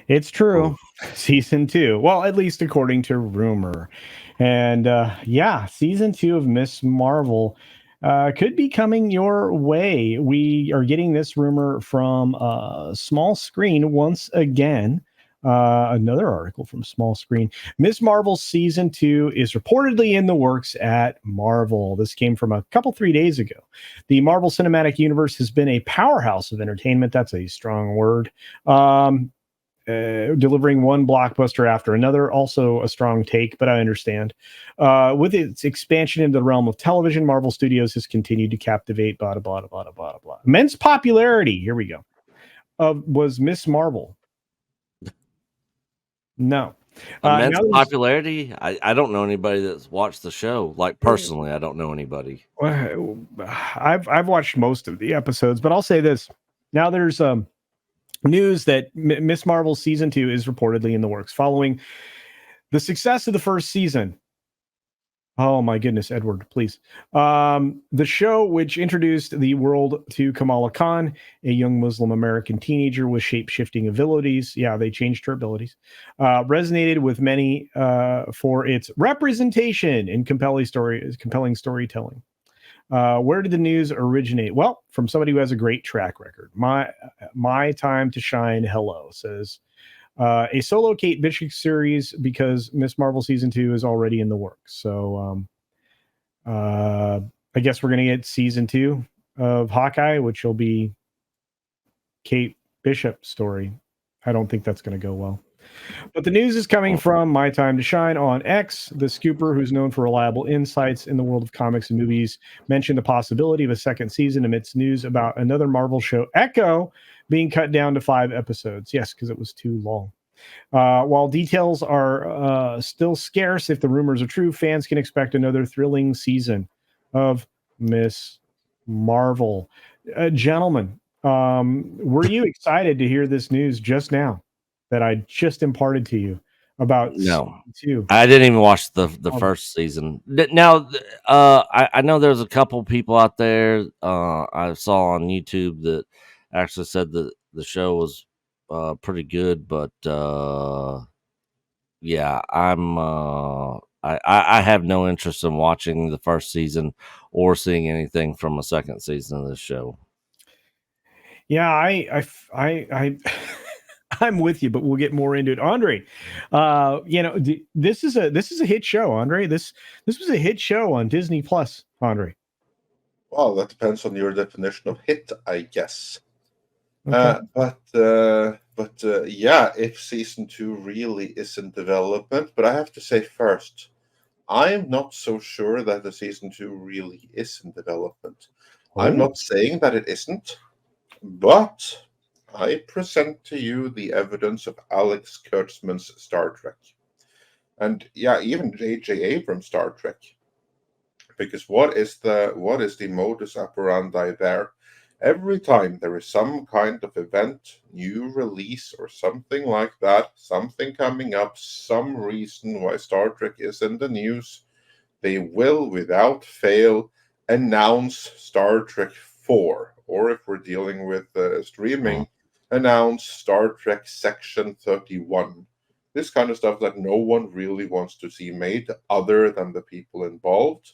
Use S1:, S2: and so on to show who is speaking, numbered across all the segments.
S1: It's true.
S2: Oof.
S1: Season two. Well, at least according to rumor. And yeah, season two of Miss Marvel could be coming your way. We are getting this rumor from Small Screen once again. Another article from Small Screen. Miss Marvel season two is reportedly in the works at Marvel. This came from a couple, 3 days ago. The Marvel Cinematic Universe has been a powerhouse of entertainment. That's a strong word. Delivering one blockbuster after another. Also a strong take, but I understand. With its expansion into the realm of television, Marvel Studios has continued to captivate. Blah blah blah blah blah blah. Immense popularity. Here we go. Was Miss Marvel? No.
S2: Immense
S1: Now there's.
S2: popularity. I don't know anybody that's watched the show. Like personally, I don't know anybody.
S1: I've watched most of the episodes, but I'll say this. Now there's news that Miss Marvel season two is reportedly in the works following the success of the first season. Oh my goodness, Edward, please. The show, which introduced the world to Kamala Khan, a young Muslim American teenager with shape shifting abilities. Yeah, they changed her abilities. Resonated with many for its representation and compelling storytelling. Where did the news originate? Well, from somebody who has a great track record. My time to shine. Hello says a solo Kate Bishop series because Miss Marvel season two is already in the works. So uh, I guess we're gonna get season two of Hawkeye, which will be Kate Bishop's story. I don't think that's going to go well. But the news is coming from My Time to Shine on X. The scooper, who's known for reliable insights in the world of comics and movies, mentioned the possibility of a second season amidst news about another Marvel show, Echo, being cut down to 5 episodes. Yes, because it was too long. While details are still scarce, if the rumors are true, fans can expect another thrilling season of Miss Marvel. Gentlemen, were you excited to hear this news just now that I just imparted to you about season
S2: No,
S1: two?
S2: I didn't even watch the
S1: Um,
S2: first season. Now, I know there's a couple people out there I saw on YouTube that actually said that the show was pretty good, but yeah, I have no interest in watching the first season or seeing anything from a second season of this show.
S1: yeah, I I'm with you, but we'll get more into it. Andre, this is a hit show, Andre. This was a hit show on Disney Plus, Andre.
S3: Well, that depends on your definition of hit, I guess.
S1: Okay.
S3: Yeah, if season two really is in development, but I have to say first, I am not so sure that the season two really is in development. I'm
S1: Oh,
S3: not saying that it isn't, but I present to you the evidence of Alex Kurtzman's Star Trek. And yeah, even J.J. Abrams' Star Trek. Because what is the modus operandi there? Every time there is some kind of event, new release or something like that, something coming up, some reason why Star Trek is in the news, they will without fail announce Star Trek 4, or if we're dealing with
S2: Mm.
S3: streaming, announce Star Trek Section 31. This kind of stuff that no one really wants to see made other than the people involved,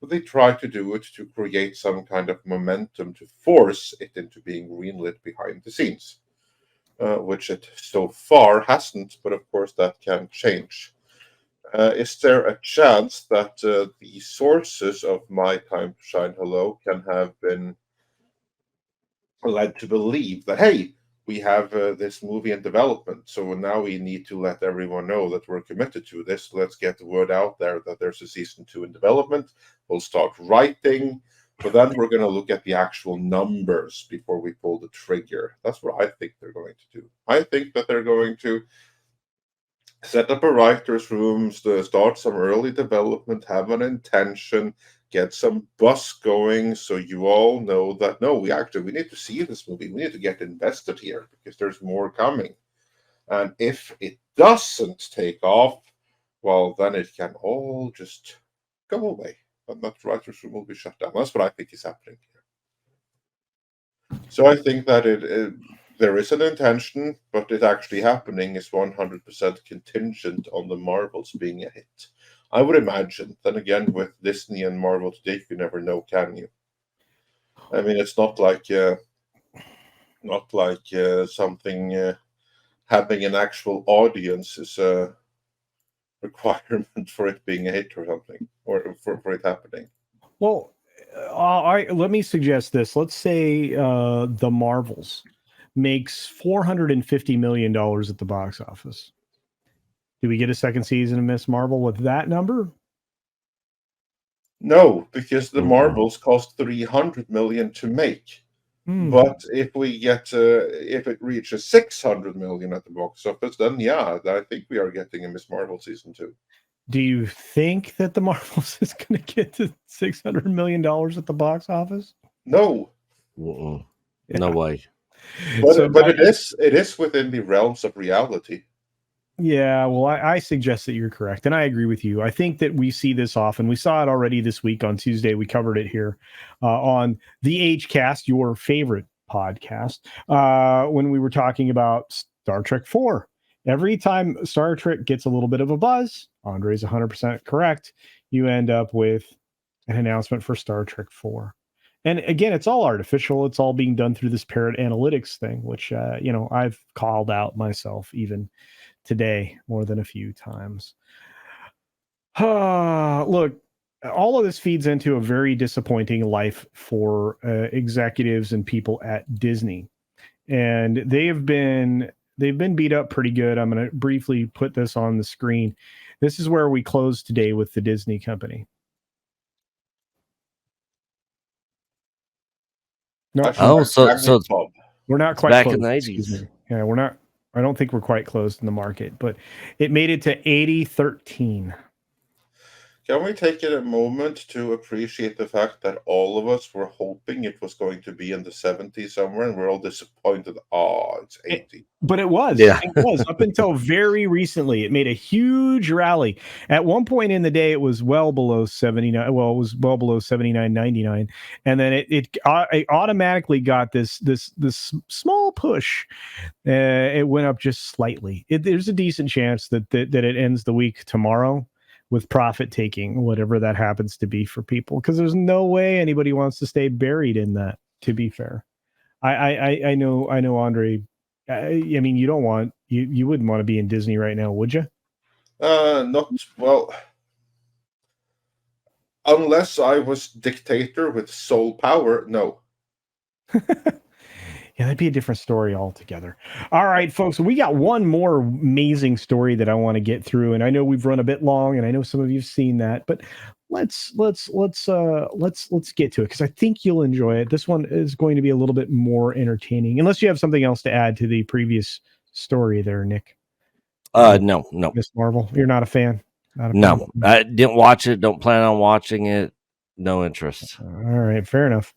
S3: but they try to do it to create some kind of momentum to force it into being greenlit behind the scenes, which it so far hasn't, but of course that can change. Is there a chance that the sources of My Time to Shine Hello can have been led to believe that, hey, we have this movie in development, so now we need to let everyone know that we're committed to this. Let's get the word out there that there's a season two in development. We'll start writing, but then we're going to look at the actual numbers before we pull the trigger. That's what I think they're going to do. I think that they're going to set up a writer's room, start some early development, have an intention, get some buzz going, so you all know that no, we need to see this movie. We need to get invested here because there's more coming. And if it doesn't take off, well, then it can all just go away, and that writer's room will be shut down. That's what I think is happening here. So I think that there is an intention, but it actually happening is 100% contingent on the Marvels being a hit. I would imagine. Then again, with Disney and Marvel today, you never know, can you? I mean, it's not like something having an actual audience is a requirement for it being a hit or something, or for it happening.
S1: Well, let me suggest this. Let's say the Marvels makes $450 million at the box office. Do we get a second season of Miss Marvel with that number?
S3: No, because the
S2: Mhm.
S3: Marvels cost 300 million to make.
S1: Hmm.
S3: But if it reaches 600 million at the box office, then yeah, I think we are getting a Miss Marvel season 2.
S1: Do you think that the Marvels is going to get to $600 million at the box office?
S3: No,
S2: No
S1: Yeah.
S2: way.
S3: but
S1: So
S3: it is within the realms of reality.
S1: Yeah, well, I suggest that you're correct, and I agree with you. I think that we see this often. We saw it already this week on Tuesday. We covered it here on the H Cast, your favorite podcast, when we were talking about Star Trek 4. Every time Star Trek gets a little bit of a buzz, Andre's 100% correct. You end up with an announcement for Star Trek 4. And again, it's all artificial. It's all being done through this Parrot Analytics thing, which I've called out myself even today more than a few times. Look, all of this feeds into a very disappointing life for executives and people at Disney, and they've been beat up pretty good. I'm going to briefly put this on the screen. This is where we close today with the Disney company. No,
S2: Oh, so it's
S1: we're not
S2: it's
S1: quite
S2: back
S1: closed.
S2: in the
S1: Excuse
S2: 80s.
S1: me. Yeah, we're not. I don't think we're quite closed in the market, but it made it to 80-13.
S3: Can we take a moment to appreciate the fact that all of us were hoping it was going to be in the 70s somewhere, and we're all disappointed? Oh, it's 80.
S1: But it was.
S2: Yeah.
S1: It was up until very recently. It made a huge rally. At one point in the day, it was well below 79. Well, it was well below 79.99, and then it automatically got this small push. It went up just slightly. There's a decent chance that it ends the week tomorrow with profit taking, whatever that happens to be for people, because there's no way anybody wants to stay buried in that. To be fair, I know, Andre. I mean, you wouldn't want to be in Disney right now, would you?
S3: Not well, unless I was dictator with sole power. No.
S1: Yeah, that'd be a different story altogether. All right, folks, we got one more amazing story that I want to get through, and I know we've run a bit long, and I know some of you've seen that, but let's get to it because I think you'll enjoy it. This one is going to be a little bit more entertaining, unless you have something else to add to the previous story there, Nick.
S2: No.
S1: Miss Marvel, you're not a fan.
S2: No, I didn't watch it. Don't plan on watching it. No interest.
S1: All right, fair enough.